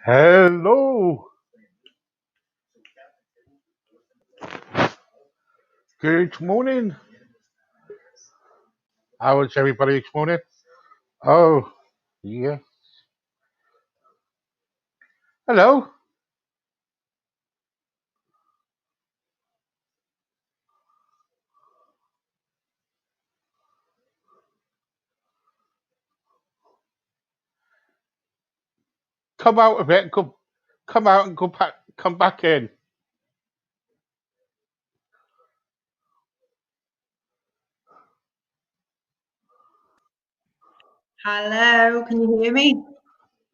Hello. Good morning. How is everybody this morning? Oh, yeah. Hello. Come out of it. Come out and go back. Come back in. Hello, can you hear me?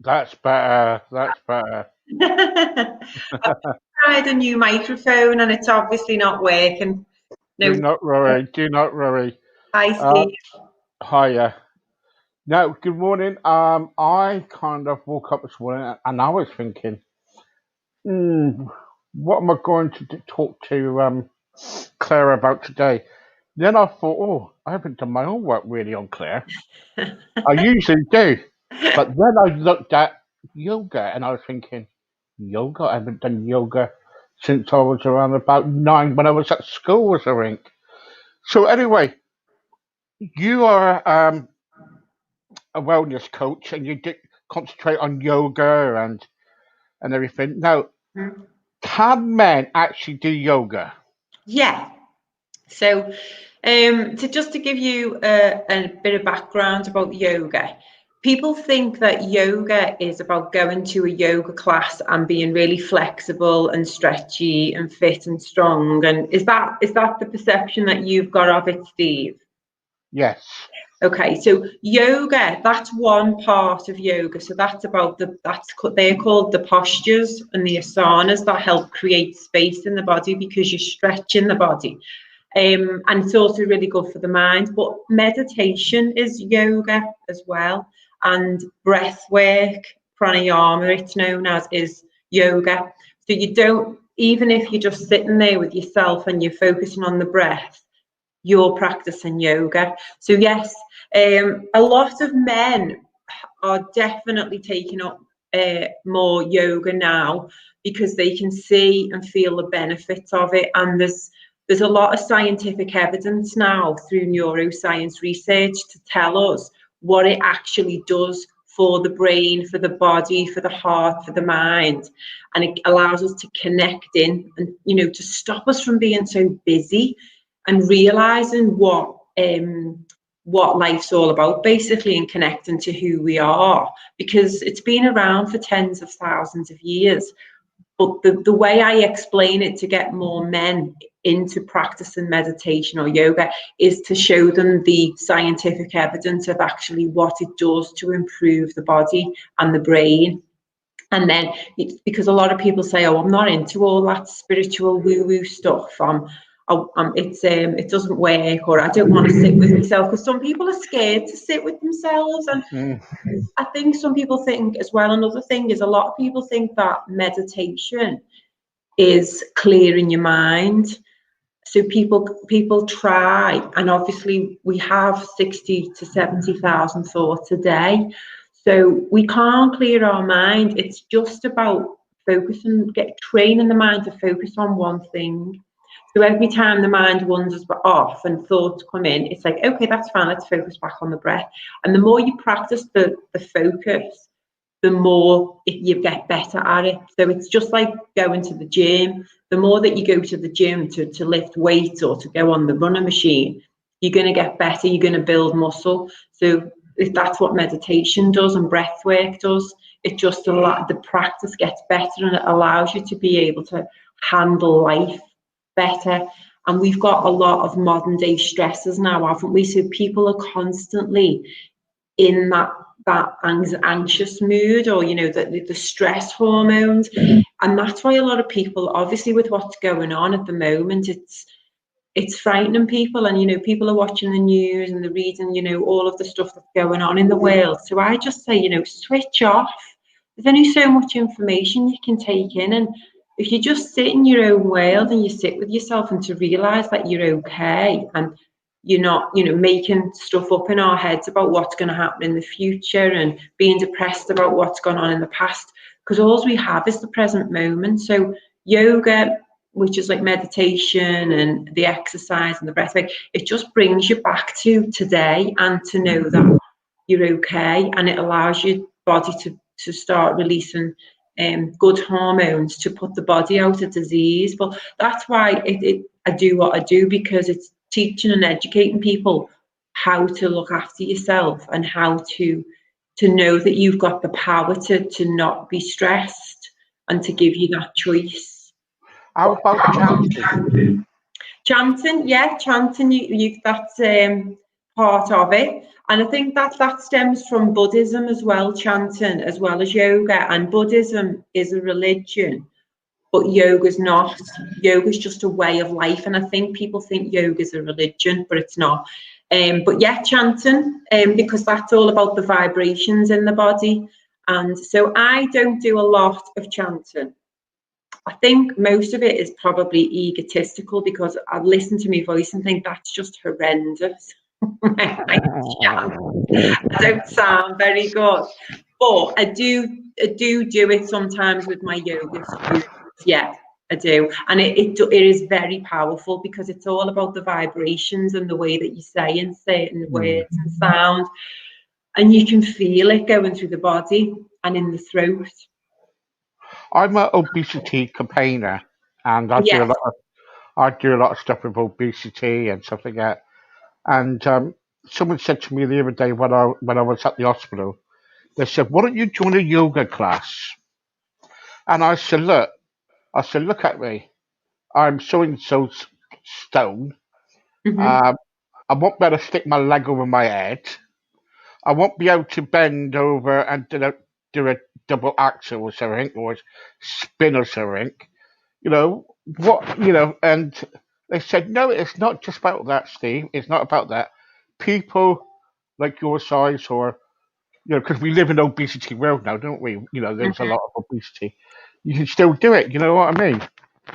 That's better. That's better. I've tried a new microphone and it's obviously not working. Do No, not worry. Do not worry. hi Uh, Steve. Hiya. Now, good morning. I kind of woke up this morning and I was thinking, hmm, what am I going to talk to Claire about today? Then I thought, oh, I haven't done my homework really on Claire. I usually do. But then I looked at yoga and I was thinking, yoga? I haven't done yoga since I was around about 9 when I was at school, I think. So, anyway, you are a wellness coach and you concentrate on yoga and everything. Now, can men actually do yoga? Yeah, so to give you a bit of background about yoga, people think that yoga is about going to a yoga class and being really flexible and stretchy and fit and strong. And is that the perception that you've got of it, Steve? Yes. Okay, so yoga, that's one part of yoga. So that's about they're called the postures and the asanas that help create space in the body because you're stretching the body. And it's also really good for the mind. But meditation is yoga as well. And breath work, pranayama, it's known as, is yoga. So you don't, even if you're just sitting there with yourself and you're focusing on the breath, you're practicing yoga. So yes, a lot of men are definitely taking up more yoga now because they can see and feel the benefits of it, and there's a lot of scientific evidence now through neuroscience research to tell us what it actually does for the brain, for the body, for the heart, for the mind, and it allows us to connect in and to stop us from being so busy and realizing what life's all about, basically, and connecting to who we are, because it's been around for tens of thousands of years. But the way I explain it to get more men into practicing meditation or yoga is to show them the scientific evidence of actually what it does to improve the body and the brain. And then, because a lot of people say, "Oh, I'm not into all that spiritual woo-woo stuff. It doesn't work," or "I don't want to sit with myself," because some people are scared to sit with themselves. And I think some people think as well, another thing is a lot of people think that meditation is clearing your mind. So people try, and obviously we have 60 to 70,000 thoughts a day. So we can't clear our mind. It's just about focusing, training the mind to focus on one thing. So every time the mind wanders off and thoughts come in, it's like, okay, that's fine, let's focus back on the breath. And the more you practice the focus, the more you get better at it. So it's just like going to the gym. The more that you go to the gym to lift weights or to go on the running machine, you're going to get better, you're going to build muscle. So if that's what meditation does and breath work does, it just the practice gets better and it allows you to be able to handle life better And we've got a lot of modern day stressors now, haven't we? So people are constantly in that anxious mood, or the stress hormones. And that's why a lot of people, obviously with what's going on at the moment, it's frightening people. And people are watching the news and they're reading all of the stuff that's going on in the world. So I just say, switch off. There's only so much information you can take in, and if you just sit in your own world and you sit with yourself, and to realize that you're okay, and you're not making stuff up in our heads about what's going to happen in the future, and being depressed about what's gone on in the past, because all we have is the present moment. So yoga, which is like meditation and the exercise and the breath work, it just brings you back to today, and to know that you're okay, and it allows your body to start releasing good hormones to put the body out of disease. But that's why I do what I do, because it's teaching and educating people how to look after yourself, and how to know that you've got the power to not be stressed, and to give you that choice. How about chanting? Chanting, yeah, chanting, that's part of it. And I think that stems from Buddhism as well, chanting, as well as yoga. And Buddhism is a religion, but yoga's not. Yoga's just a way of life. And I think people think yoga's a religion, but it's not. But yeah, chanting, because that's all about the vibrations in the body. And so I don't do a lot of chanting. I think most of it is probably egotistical, because I listen to my voice and think that's just horrendous. I don't sound very good, but I do it sometimes with my yoga students. Yeah, I do, and it is very powerful, because it's all about the vibrations and the way that you say in certain words and sound, and you can feel it going through the body and in the throat. I'm an obesity campaigner, and I do a Yes. lot of stuff with obesity and stuff like that. And someone said to me the other day when I was at the hospital, they said, "Why don't you join a yoga class?" And I said, "Look at me. I'm so and so stone. Mm-hmm. Um, I won't be able to stick my leg over my head. I won't be able to bend over and do a double axel or something, or spin or something. What? And they said, no, it's not just about that, Steve. It's not about that. People like your size, or because we live in an obesity world now, don't we? There's a lot of obesity. You can still do it. You know what I mean?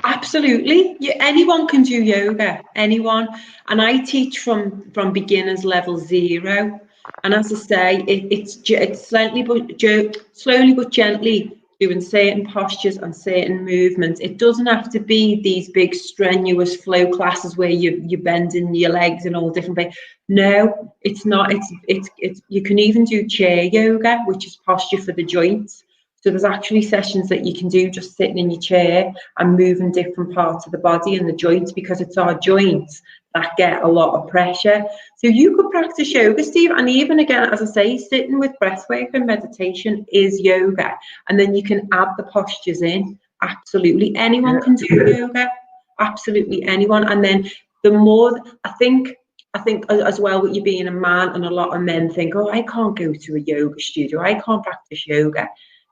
Absolutely. Yeah, anyone can do yoga, anyone. And I teach from beginners level 0. And as I say, it's slowly but gently doing certain postures and certain movements. It doesn't have to be these big strenuous flow classes where you're bending your legs in all different ways. No, it's not. It's you can even do chair yoga, which is posture for the joints. So there's actually sessions that you can do just sitting in your chair and moving different parts of the body and the joints, because it's our joints that get a lot of pressure. So you could practice yoga, Steve, and even again, as I say, sitting with breath work and meditation is yoga. And then you can add the postures in. Absolutely. Anyone can do yoga. Absolutely anyone. And then the more, I think as well, with you being a man, and a lot of men think, oh, I can't go to a yoga studio. I can't practice yoga.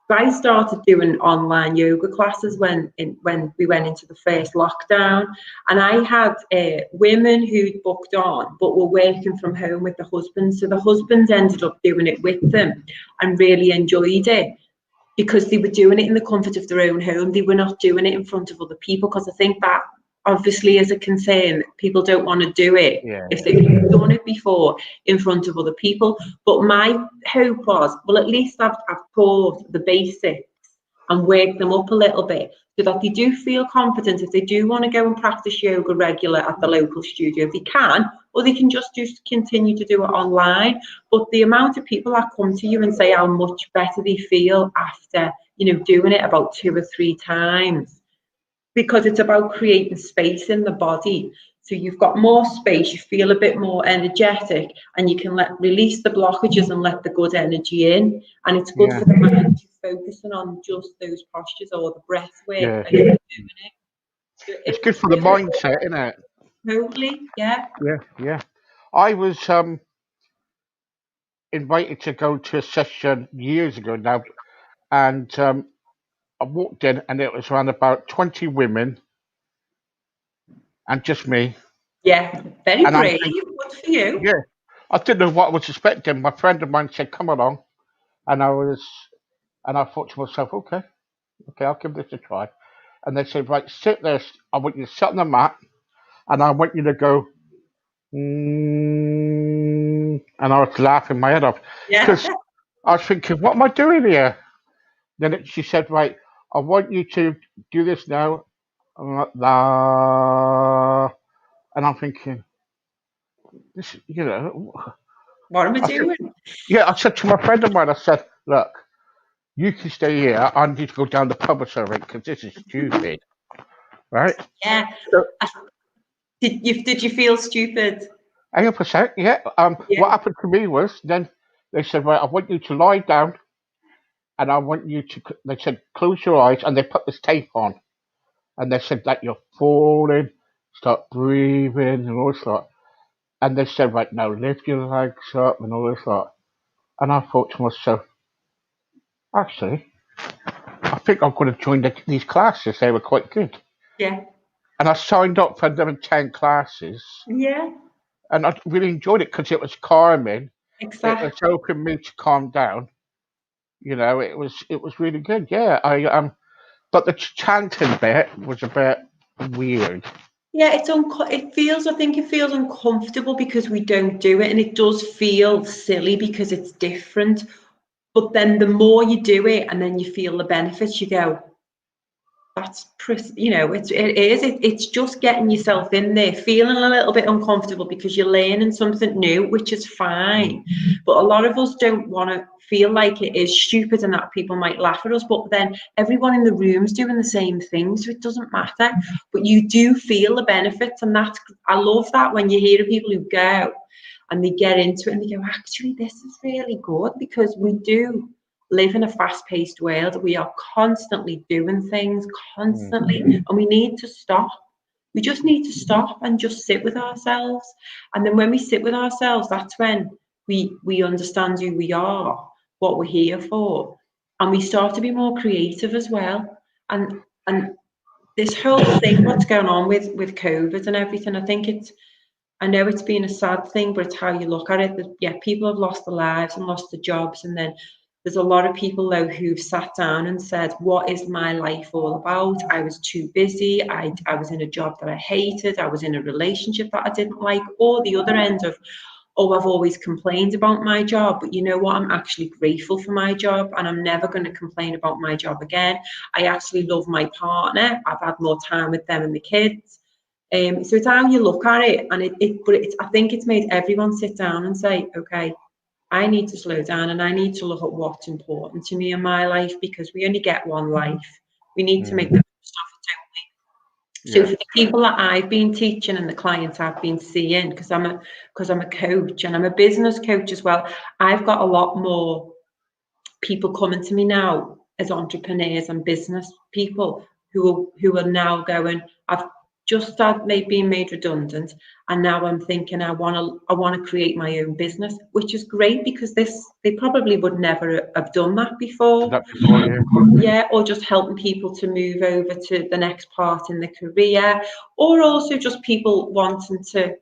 I started doing online yoga classes when we went into the first lockdown, and I had women who'd booked on but were working from home with the husbands. So the husbands ended up doing it with them and really enjoyed it, because they were doing it in the comfort of their own home. They were not doing it in front of other people, because I think that obviously is a concern. People don't want to do it if they've done it before in front of other people. But my hope was, well, at least I've taught the basics and worked them up a little bit, so that they do feel confident if they do want to go and practice yoga regular at the local studio. They can, or they can just continue to do it online. But the amount of people that come to you and say how much better they feel after doing it about 2 or 3 times, because it's about creating space in the body. So you've got more space, you feel a bit more energetic, and you can release the blockages and let the good energy in. And it's good for the mind to focusing on just those postures or the breath work. Yeah. And doing it. It's good for the mindset, isn't it? Totally, yeah. Yeah. I was invited to go to a session years ago now, and I walked in, and it was around about 20 women and just me. Yeah, very And I'm brave. thinking, Good for you. yeah, I didn't know what I was expecting. My friend of mine said, "Come along," and I thought to myself, okay, I'll give this a try. And they said, right, sit there. I want you to sit on the mat, and I want you to go. And I was laughing my head off Yeah. because I was thinking, what am I doing here? She said, right, I want you to do this now. I'm like, "La," and I'm thinking, this, What am I I said, doing? yeah, I said to my friend of mine, I said, look, you can stay here. I need to go down the pub or something because this is stupid, right? Yeah. So, Did you feel stupid? 100%, yeah. Yeah. What happened to me was then they said, right, I want you to lie down and I want you to, they said, close your eyes and they put this tape on and they said that you're falling, start breathing and all this lot. And they said, right, now lift your legs up and all this lot. And I thought to myself, actually, I think I'm going to join these classes. They were quite good. Yeah. And I signed up for them 10 classes. Yeah. And I really enjoyed it because it was calming. It was Exactly. helping me to calm down. It was really good. Yeah, but the chanting bit was a bit weird. Yeah, it feels, I think it feels uncomfortable because we don't do it, and it does feel silly because it's different. But then the more you do it and then you feel the benefits, you go, it's just getting yourself in there, feeling a little bit uncomfortable because you're learning something new, which is fine. But a lot of us don't want to feel like it is stupid and that people might laugh at us, but then everyone in the room's doing the same thing, so it doesn't matter. But you do feel the benefits, and I love that when you hear of people who go and they get into it and they go, actually, this is really good, because we do live in a fast-paced world. We are constantly doing things, Mm, constantly, and we need to stop. We just need to stop and just sit with ourselves. And then when we sit with ourselves, that's when we understand who we are, what we're here for, and we start to be more creative as well. And this whole thing, what's going on with COVID and everything, I know it's been a sad thing, but it's how you look at it. That, yeah, people have lost their lives and lost their jobs, and then there's a lot of people though who've sat down and said, "What is my life all about? I was too busy. I was in a job that I hated. I was in a relationship that I didn't like." Or the other end of, "Oh, I've always complained about my job, but you know what? I'm actually grateful for my job, and I'm never going to complain about my job again. I actually love my partner. I've had more time with them and the kids." So it's how you look at it, and I think it's made everyone sit down and say, okay, I need to slow down and I need to look at what's important to me in my life, because we only get one life. We need to make mm, the most of it. So yeah. for the people that I've been teaching and the clients I've been seeing, because I'm a coach and I'm a business coach as well, I've got a lot more people coming to me now as entrepreneurs and business people who are now going, I've just had been made redundant, and now I'm thinking I want to create my own business, which is great, because they probably would never have done that Did before. that before, yeah. Yeah, or just helping people to move over to the next part in the career, or also just people wanting to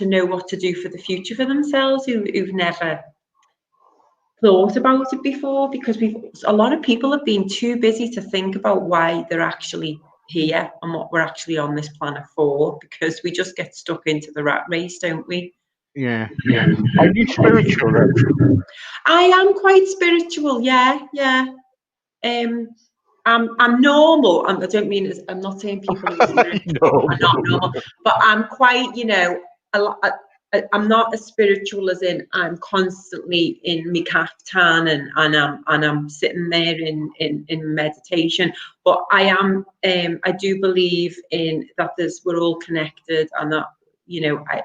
know what to do for the future for themselves, who've never thought about it before, because a lot of people have been too busy to think about why they're actually here and what we're actually on this planet for, because we just get stuck into the rat race, don't we? Yeah, yeah. Are you spiritual then? I am quite spiritual, yeah. um I'm normal. I don't mean I'm not saying people who are spiritual No, are not no. normal, but I'm quite, I'm not as spiritual as in I'm constantly in my kaftan and I'm sitting there in meditation. But I am, I do believe in that we're all connected, and that,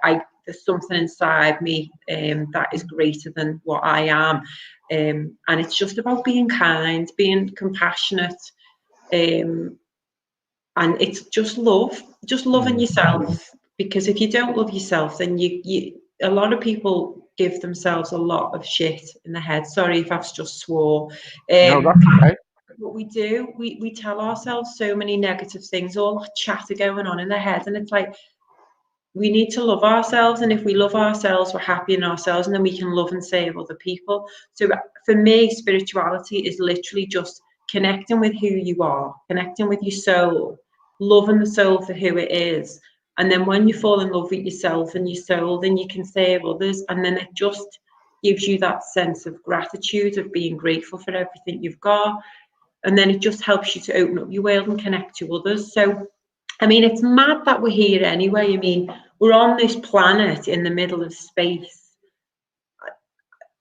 I there's something inside me that is greater than what I am. And it's just about being kind, being compassionate, um, and it's just love, just loving Mm, yourself. because if you don't love yourself, then you a lot of people give themselves a lot of shit in the head. Sorry if I've just swore. No, that's okay. What we do, we tell ourselves so many negative things, all that chatter going on in the head, and it's like, we need to love ourselves, and if we love ourselves, we're happy in ourselves, and then we can love and save other people. So for me, spirituality is literally just connecting with who you are, connecting with your soul, loving the soul for who it is. And then when you fall in love with yourself and your soul, then you can save others, and then it just gives you that sense of gratitude, of being grateful for everything you've got, and then it just helps you to open up your world and connect to others. So I mean, it's mad that we're here anyway. I mean, we're on this planet in the middle of space.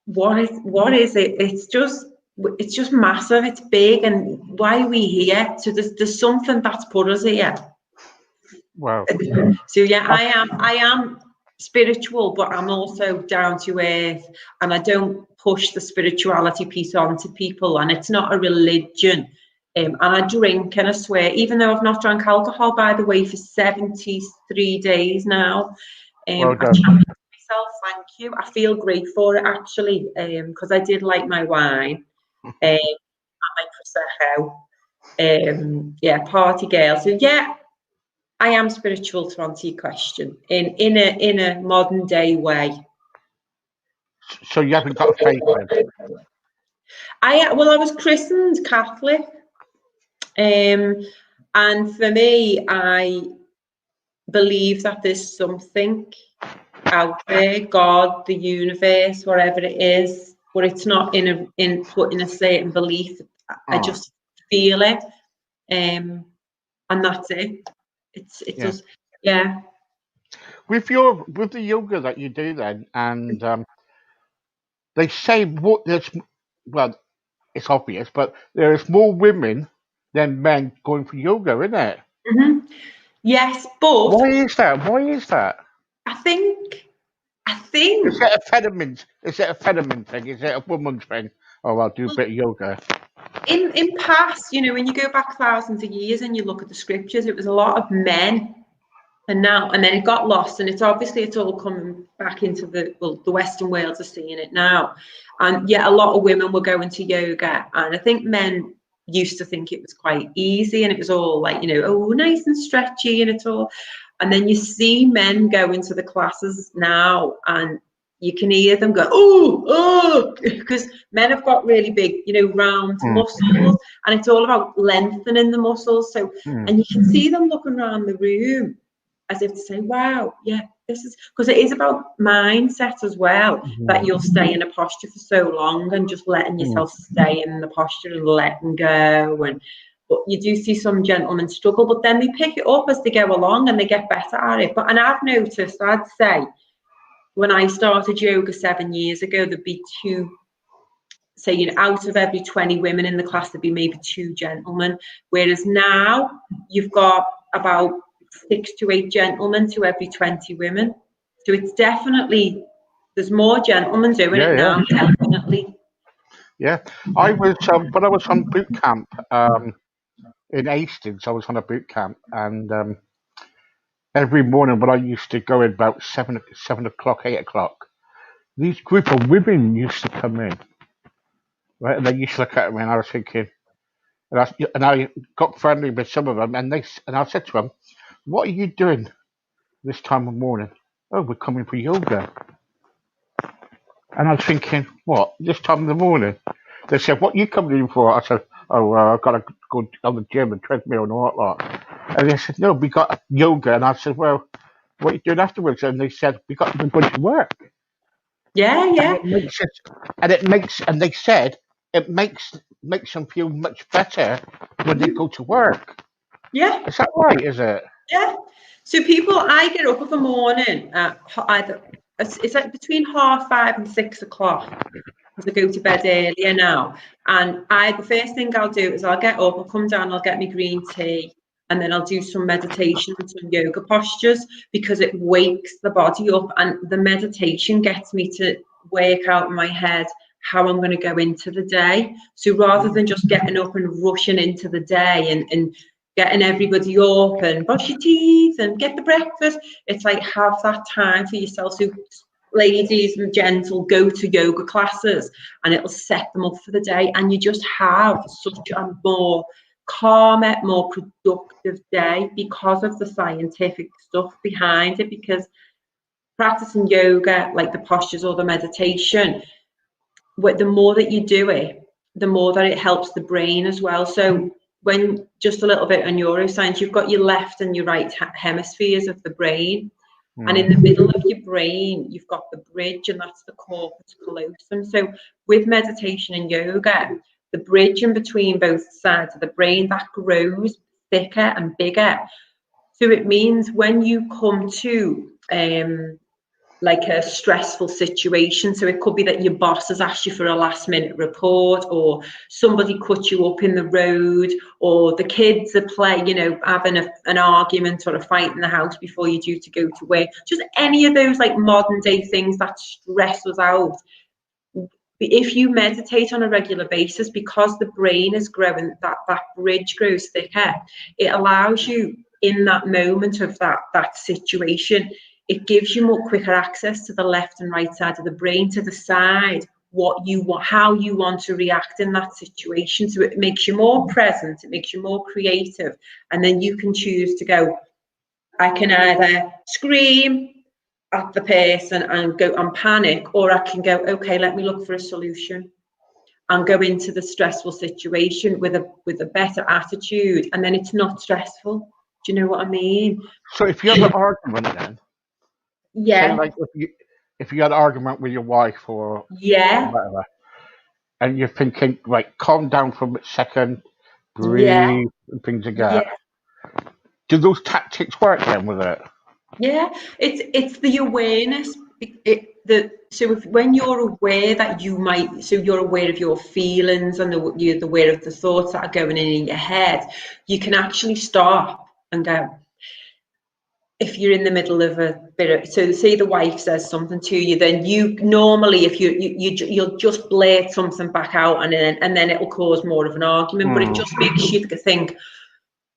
What is it? It's just massive. It's big, and why are we here? So there's something that's put us here. Wow. So yeah, I am spiritual, but I'm also down to earth, and I don't push the spirituality piece onto people, and it's not a religion. And I drink and I swear, even though I've not drank alcohol, by the way, for 73 days now. Well I done. championed myself, thank you. I feel great for it, actually, because I did like my wine, and my Prosecco. Yeah, party girl. So yeah, I am spiritual, to answer your question, in a modern day way. So you haven't got a faith then? I was christened Catholic. And for me, I believe that there's something out there, God, the universe, whatever it is, but it's not put in a certain belief. I just feel it, and that's it. It does, yeah. With the yoga that you do then, and they say well, it's obvious, but there's more women than men going for yoga, isn't it? Mm-hmm. Yes, but Why is that? Why is that? I think Is it a feminine? Is it a feminine thing? Is it a woman's thing? Oh, I'll do a bit of yoga. in past, when you go back thousands of years and you look at the scriptures, it was a lot of men. And then it got lost, and it's all coming back into the Western worlds are seeing it now. And yeah, a lot of women were going to yoga, and I think men used to think it was quite easy, and it was all like, oh, nice and stretchy, and it's all. And then you see men go into the classes now, and you can hear them go, oh, because men have got really big, round muscles, and it's all about lengthening the muscles. So, and you can see them looking around the room, as if to say, wow, yeah, this is, because it is about mindset as well, that you'll stay in a posture for so long and just letting yourself stay in the posture and letting go. But you do see some gentlemen struggle, but then they pick it up as they go along and they get better at it. And I've noticed, I'd say, when I started yoga 7 years ago, there'd be out of every 20 women in the class, there'd be maybe 2 gentlemen. Whereas now you've got about 6 to 8 gentlemen to every 20 women. So it's definitely, there's more gentlemen doing it now, definitely. Yeah, I was when I was on boot camp in Hastings. I was on a boot camp, and every morning when I used to go in about 7 o'clock, 8 o'clock, these group of women used to come in, right, and they used to look at me, and I was thinking, and I got friendly with some of them, and I said to them, "What are you doing this time of morning?" "Oh, we're coming for yoga." And I was thinking, "What, this time in the morning?" They said, "What are you coming in for?" I said, "Oh, I've got to go on the gym and treadmill and all that." And they said, "No, we got yoga." And I said, "Well, what are you doing afterwards?" And they said, "We got to go to work." Yeah. And they said it makes them feel much better when they go to work. Yeah. Is that right? Is it? Yeah. So I get up in the morning at it's like between 5:30 and 6 o'clock, because I go to bed earlier now. And the first thing I'll do is I'll get up, I'll come down, I'll get my green tea, and then I'll do some meditation and some yoga postures, because it wakes the body up, and the meditation gets me to work out in my head how I'm going to go into the day. So rather than just getting up and rushing into the day and getting everybody up and brush your teeth and get the breakfast. It's like, have that time for yourself. So ladies and gents will go to yoga classes and it'll set them up for the day, and you just have such a more calmer, more productive day because of the scientific stuff behind it. Because practicing yoga, like the postures or the meditation, the more that you do it, the more that it helps the brain as well. So when, just a little bit on neuroscience, you've got your left and your right hemispheres of the brain. And in the middle of your brain, you've got the bridge, and that's the corpus callosum. So with meditation and yoga, the bridge in between both sides of the brain, that grows thicker and bigger. So it means when you come to like a stressful situation, so it could be that your boss has asked you for a last minute report, or somebody cut you up in the road, or the kids are having an argument or a fight in the house before you're due to go to work, just any of those like modern day things that stress us out. If you meditate on a regular basis, because the brain is growing, that bridge grows thicker, it allows you in that moment of that situation, it gives you more quicker access to the left and right side of the brain to decide what you want, how you want to react in that situation. So it makes you more present, it makes you more creative, and then you can choose to go, I can either scream at the person and go and panic, or I can go, okay, let me look for a solution and go into the stressful situation with a better attitude, and then it's not stressful. Do you know what I mean? So if you have an argument, then say Yeah. like if you had an argument with your wife or Yeah. whatever, and you're thinking, right, calm down for a second, Yeah. breathe, and things like that. Yeah. Do those tactics work then with it? Yeah. It's the awareness. When you're aware that you might, so you're aware of your feelings and you're aware of the thoughts that are going in your head, you can actually stop and go. If you're in the middle of a bit of, so say the wife says something to you, then you normally, if you'll just blurt something back out, and then it'll cause more of an argument. But it just makes you think,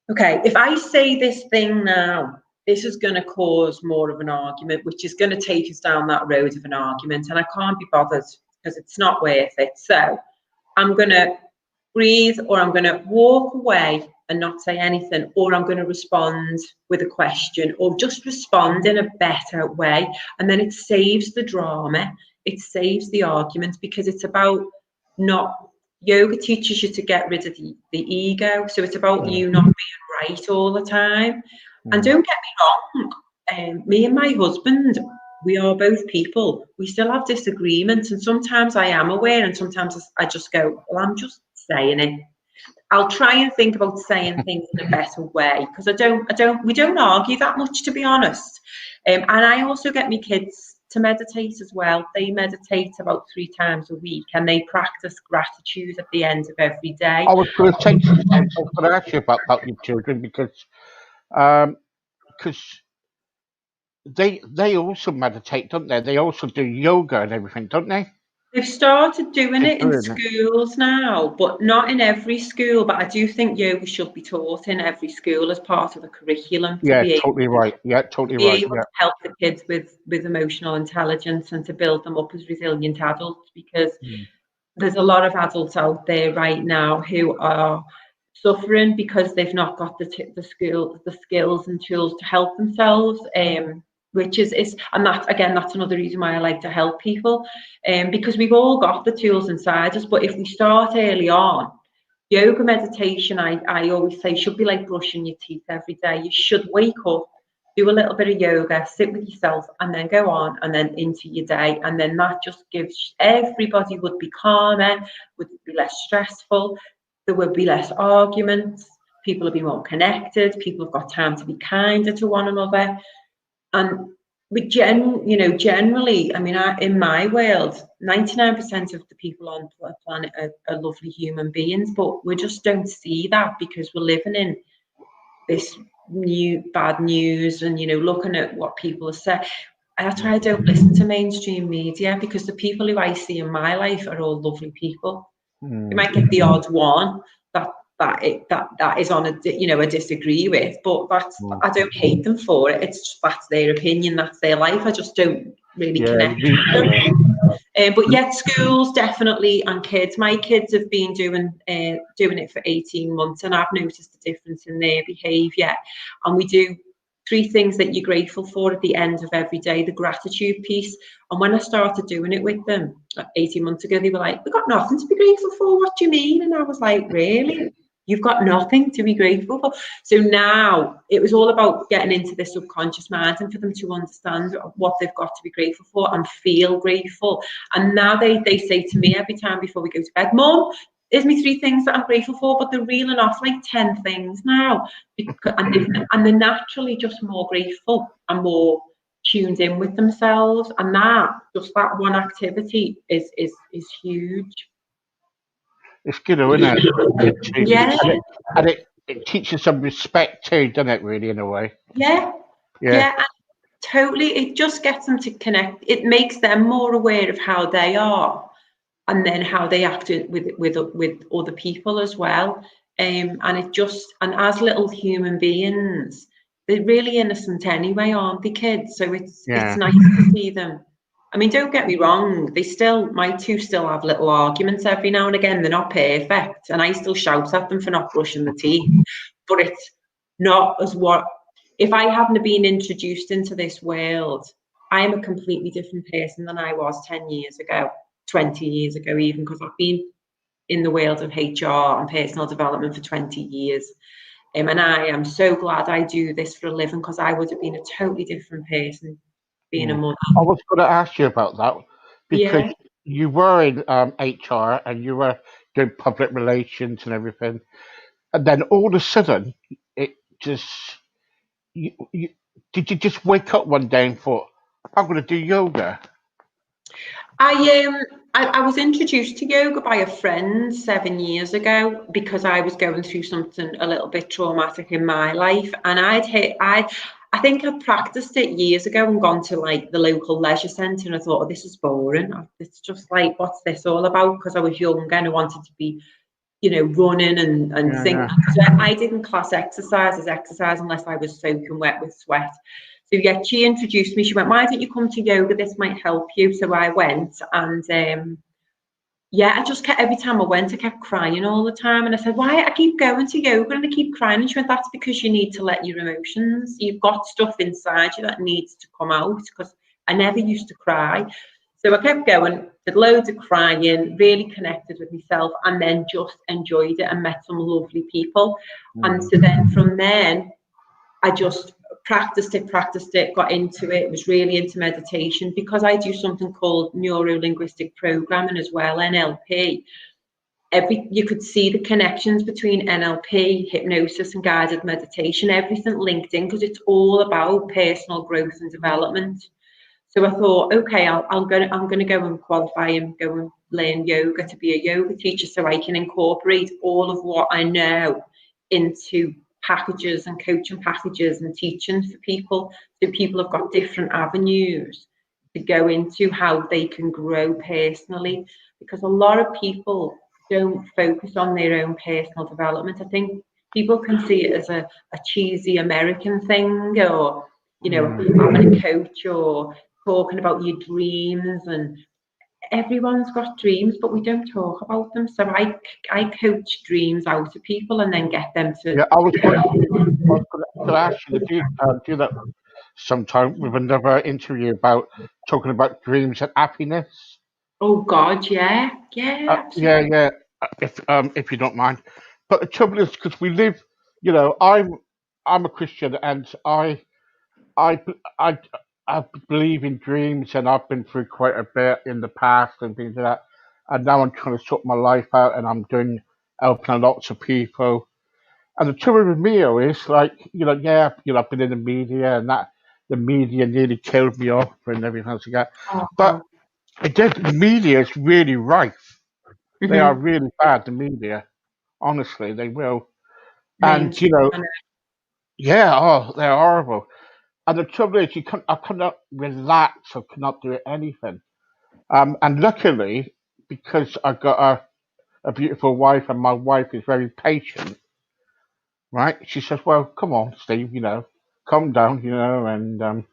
okay, if I say this thing now, this is going to cause more of an argument, which is going to take us down that road of an argument, and I can't be bothered because it's not worth it. So I'm going to breathe, or I'm going to walk away and not say anything, or I'm going to respond with a question, or just respond in a better way. And then it saves the drama, it saves the argument, because it's about not, yoga teaches you to get rid of the ego. So it's about you not being right all the time. And don't get me wrong, me and my husband, we are both people. We still have disagreements, and sometimes I am aware, and sometimes I just go, well, I'm just saying it. I'll try and think about saying things in a better way, because we don't argue that much, to be honest. And I also get my kids to meditate as well. They meditate about 3 times a week, and they practice gratitude at the end of every day. I was going to say, I was going to ask you about your children, because they also meditate, don't they? They also do yoga and everything, don't they? They've started doing it in schools now, but not in every school. But I do think yoga should be taught in every school as part of the curriculum. Yeah, totally right. Yeah, totally right. Able to help the kids with emotional intelligence and to build them up as resilient adults, because there's a lot of adults out there right now who are suffering because they've not got the skills and tools to help themselves. Which is and that's another reason why I like to help people, because we've all got the tools inside us. But if we start early on, yoga meditation, I always say, should be like brushing your teeth every day. You should wake up, do a little bit of yoga, sit with yourself, and then go on and then into your day. And then that just gives, everybody would be calmer, would be less stressful, there would be less arguments, people would be more connected, people have got time to be kinder to one another. And generally, I mean, in my world, 99% of the people on the planet are lovely human beings, but we just don't see that because we're living in this new bad news and, looking at what people are saying. That's why I don't listen to mainstream media, because the people who I see in my life are all lovely people. You might get the odd one that that is on a disagree with, but I don't hate them for it. It's just, that's their opinion, that's their life. I just don't really Yeah, connect with them. But yet schools definitely, and kids. My kids have been doing it for 18 months, and I've noticed a difference in their behaviour. And we do 3 things that you're grateful for at the end of every day, the gratitude piece. And when I started doing it with them 18 months ago, they were like, "We've got nothing to be grateful for. What do you mean?" And I was like, "Really? You've got nothing to be grateful for?" So now it was all about getting into the subconscious mind and for them to understand what they've got to be grateful for and feel grateful. And now they say to me every time before we go to bed, "Mum, here's me 3 things that I'm grateful for," but they're reeling off like 10 things now. And they're naturally just more grateful and more tuned in with themselves. And that one activity is huge. it's good, isn't it? Yeah. And it teaches some respect too, doesn't it? Really, in a way. Yeah. Yeah, Yeah. Totally. It just gets them to connect. It makes them more aware of how they are, and then how they act with other people as well. And as little human beings, they're really innocent anyway, aren't they, kids? So it's yeah, nice to see them. I mean, don't get me wrong, my two still have little arguments every now and again. They're not perfect, and I still shout at them for not brushing the teeth. But it's not as what if I hadn't been introduced into this world, I am a completely different person than I was 10 years ago, 20 years ago, even, because I've been in the world of HR and personal development for 20 years. And I am so glad I do this for a living, because I would have been a totally different person being a yeah. mother. I was going to ask you about that because Yeah. you were in HR and you were doing public relations and everything, and then all of a sudden, it just you did you just wake up one day and thought, "I'm going to do yoga"? I was introduced to yoga by a friend 7 years ago, because I was going through something a little bit traumatic in my life, and I think I practiced it years ago and gone to like the local leisure centre, and I thought, "Oh, this is boring. It's just like, what's this all about?" Because I was young and I wanted to be, running and Yeah, think. yeah. So I didn't class exercise as exercise unless I was soaking wet with sweat. So yeah, she introduced me. She went, "Why don't you come to yoga? This might help you." So I went, and yeah, I just kept, every time I went, I kept crying all the time. And I said, "Why? I keep going to yoga and I keep crying." And she went, "That's because you need to let your emotions. You've got stuff inside you that needs to come out." Because I never used to cry. So I kept going, did loads of crying, really connected with myself, and then just enjoyed it and met some lovely people. And so then from then, I just practiced it, got into it, was really into meditation, because I do something called neuro-linguistic programming as well, NLP. You could see the connections between NLP, hypnosis, and guided meditation, everything linked in, because it's all about personal growth and development. So I thought, okay, I'm gonna go and qualify and go and learn yoga to be a yoga teacher, so I can incorporate all of what I know into packages and coaching packages and teaching for people. So people have got different avenues to go into how they can grow personally, because a lot of people don't focus on their own personal development. I think people can see it as a cheesy American thing, or having a coach, or talking about your dreams. And everyone's got dreams, but we don't talk about them. So I coach dreams out of people and then get them to. Yeah, I was going to ask you to do that sometime with another interview about talking about dreams and happiness. Oh God, yeah, yeah, Yeah, absolutely. yeah. If you don't mind, but the trouble is because we live, I'm a Christian and I I I believe in dreams and I've been through quite a bit in the past and things like that, and now I'm trying to sort my life out and I'm doing helping lots of people. And the trouble with me is like, yeah, I've been in the media and that the media nearly killed me off and everything else like that. But Oh, it did, the media is really rife. They are mm-hmm. really bad, the media. Honestly, they will. And, Mainstream. yeah, oh, they're horrible. And the trouble is, I cannot relax or cannot do anything. And luckily, because I got a beautiful wife, and my wife is very patient, right? She says, "Well, come on, Steve, calm down, and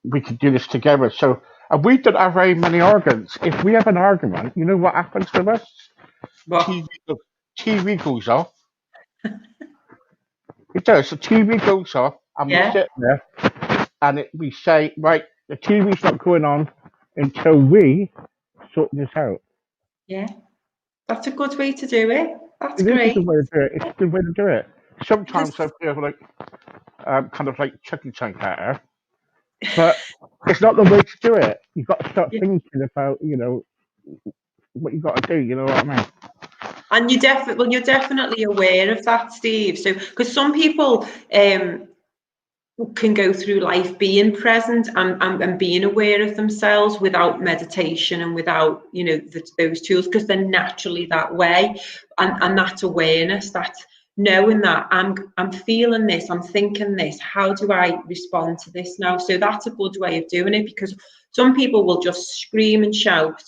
we could do this together." So, and we don't have very many arguments. If we have an argument, you know what happens to us? Well, TV, go- TV goes off. It does. The TV goes off, and we yeah, sit there, and we say, "Right, the TV's not going on until we sort this out." yeah. That's a good way to do it. That's It is a great. good way to do it. It's a good way to do it. Because Sometimes I feel like kind of like chucking something at her, but it's not the way to do it. You've got to start yeah. thinking about, what you got to do. You know what I mean? And you're definitely aware of that, Steve. So, because some people can go through life being present and being aware of themselves without meditation and without, those tools, because they're naturally that way. And that's awareness, that's knowing that I'm feeling this, I'm thinking this, how do I respond to this now? So that's a good way of doing it, because some people will just scream and shout,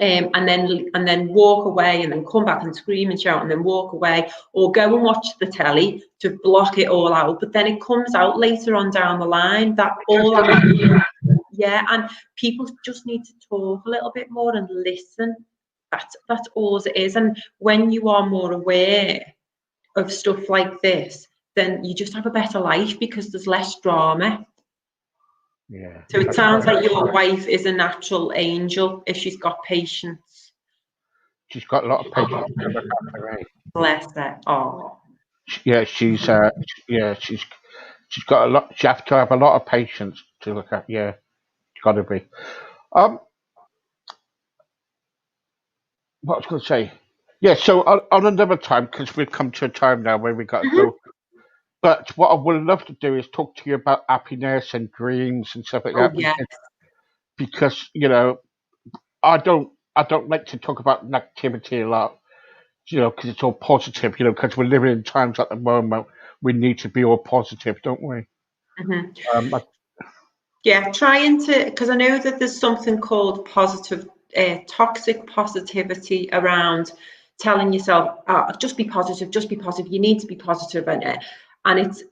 and then walk away, and then come back and scream and shout, and then walk away, or go and watch the telly to block it all out. But then it comes out later on down the line that all that, yeah. And people just need to talk a little bit more and listen. That's all it is. And when you are more aware of stuff like this, then you just have a better life, because there's less drama. Yeah. So it That's sounds right. like your wife is a natural angel if she's got patience. She's got a lot of patience to look after her. Bless her. Oh. Yeah, she's got a lot. She has to have a lot of patience to look at. Yeah, it's got to be. Um, what I was going to say. Yeah, so on another time, because we've come to a time now where we got to Mhm. go. But what I would love to do is talk to you about happiness and dreams and stuff like Oh that, yeah. because I don't like to talk about negativity a lot, because it's all positive, because we're living in times at the moment we need to be all positive, don't we? Mhm. I Yeah, trying to, because I know that there's something called toxic positivity around telling yourself, just be positive, just be positive. You need to be positive, and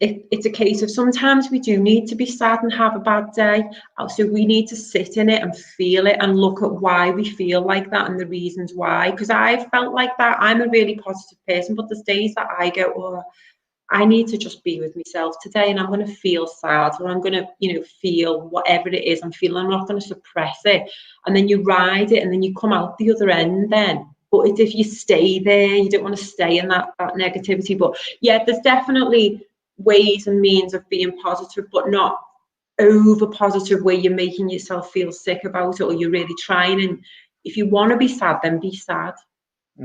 it's a case of sometimes we do need to be sad and have a bad day. So we need to sit in it and feel it and look at why we feel like that and the reasons why. Because I've felt like that. I'm a really positive person, but there's days that I go, oh, I need to just be with myself today, and I'm going to feel sad, or I'm going to, feel whatever it is I'm feeling. I'm not going to suppress it. And then you ride it, and then you come out the other end then. But it's if you stay there, you don't want to stay in that negativity. But yeah, there's definitely ways and means of being positive, but not over positive where you're making yourself feel sick about it, or you're really trying. And if you want to be sad, then be sad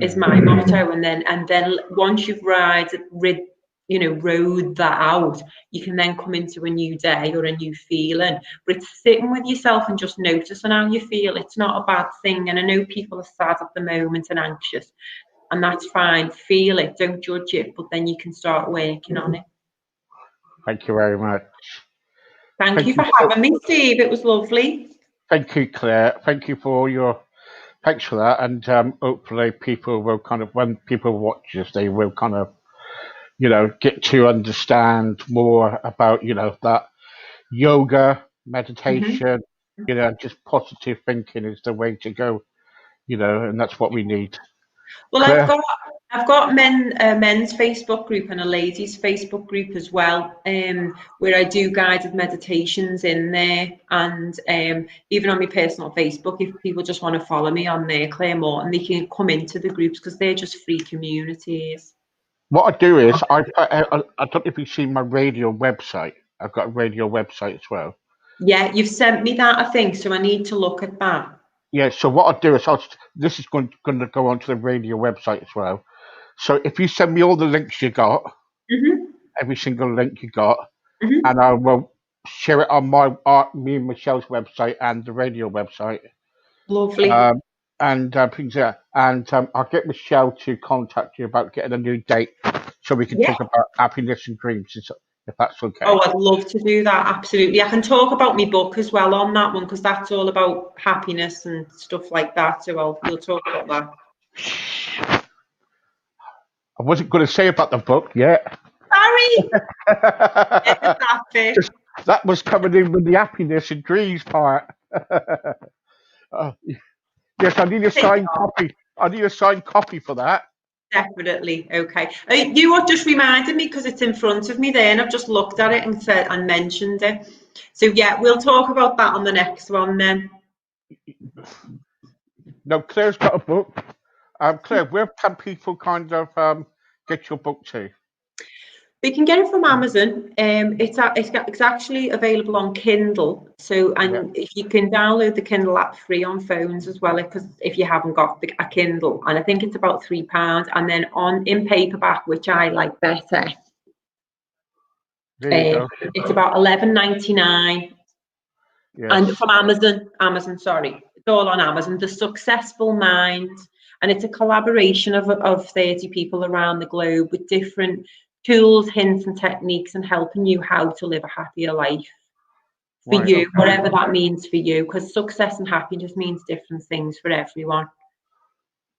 is mm, my motto. And then once you've rode that out, you can then come into a new day or a new feeling. But it's sitting with yourself and just noticing how you feel. It's not a bad thing. And I know people are sad at the moment and anxious, and that's fine. Feel it, don't judge it, but then you can start working on it. thank you very much. Thank you Thank you for having me, Steve. It was lovely. thank you, Claire. Thank you for your thanks for that, and hopefully people will kind of, when people watch this, they will kind of get to understand more about that yoga, Mhm. meditation, just positive thinking is the way to go, and that's what we need. Well, I've Claire, got I've got men's Facebook group and a ladies Facebook group as well, where I do guided meditations in there, and even on my personal Facebook, if people just want to follow me on there, Claire Morton, they can come into the groups because they're just free communities. what I do is I don't know if you've seen my radio website. I've got a radio website as well. Yeah, you've sent me that, I think, so I need to look at that. Yeah, so what I do is this is going to go onto the radio website as well. So if you send me all the links you got, Hmm. every single link you got, Hmm. and I will share it on me and Michelle's website and the radio website, Lovely. um, and things like that. And I'll get Michelle to contact you about getting a new date so we can Yeah. talk about happiness and dreams, if that's Oh, okay. I'd love to do that. Absolutely. I can talk about my book as well on that one, because that's all about happiness and stuff like that. So we'll talk about that. I wasn't going to say about the book yet. Sorry. That bit. Just, that was coming in with the happiness and dreams part. Yes, I need a signed copy. I need a signed copy for that. Definitely. Okay. You what just reminded me, because it's in front of me there, and I've just looked at it and said and mentioned it. So yeah, we'll talk about that on the next one then. No, Claire's got a book. Claire, where can people kind of get your book to? They can get it from Amazon. It's actually available on Kindle. So, and if you can download the Kindle app free on phones as well, because if you haven't got a Kindle, and I think it's about £3. And then in paperback, which I like better, it's about £11.99. Yes. And from Amazon, sorry, it's all on Amazon. The Successful Mind, and it's a collaboration of 30 people around the globe with different tools, hints, and techniques, and helping you how to live a happier life for you, whatever that means for you, because success and happiness means different things for everyone.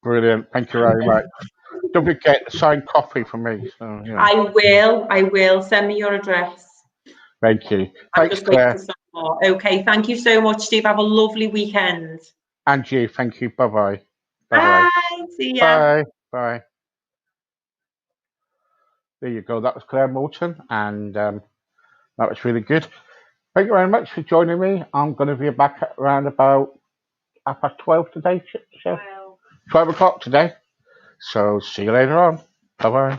Brilliant. Thank you very much. Don't forget a signed copy for me. So, yeah. I will. Send me your address. Thank you. I'm Thanks, just Claire. waiting for some more. Okay, thank you so much, Steve. Have a lovely weekend. And you. Thank you. Bye-bye. Bye. See ya. Bye. Bye. There you go. That was Claire Morton, and that was really good. Thank you very much for joining me. I'm going to be back at around about 12 today. 12 o'clock today. So see you later on. Bye-bye.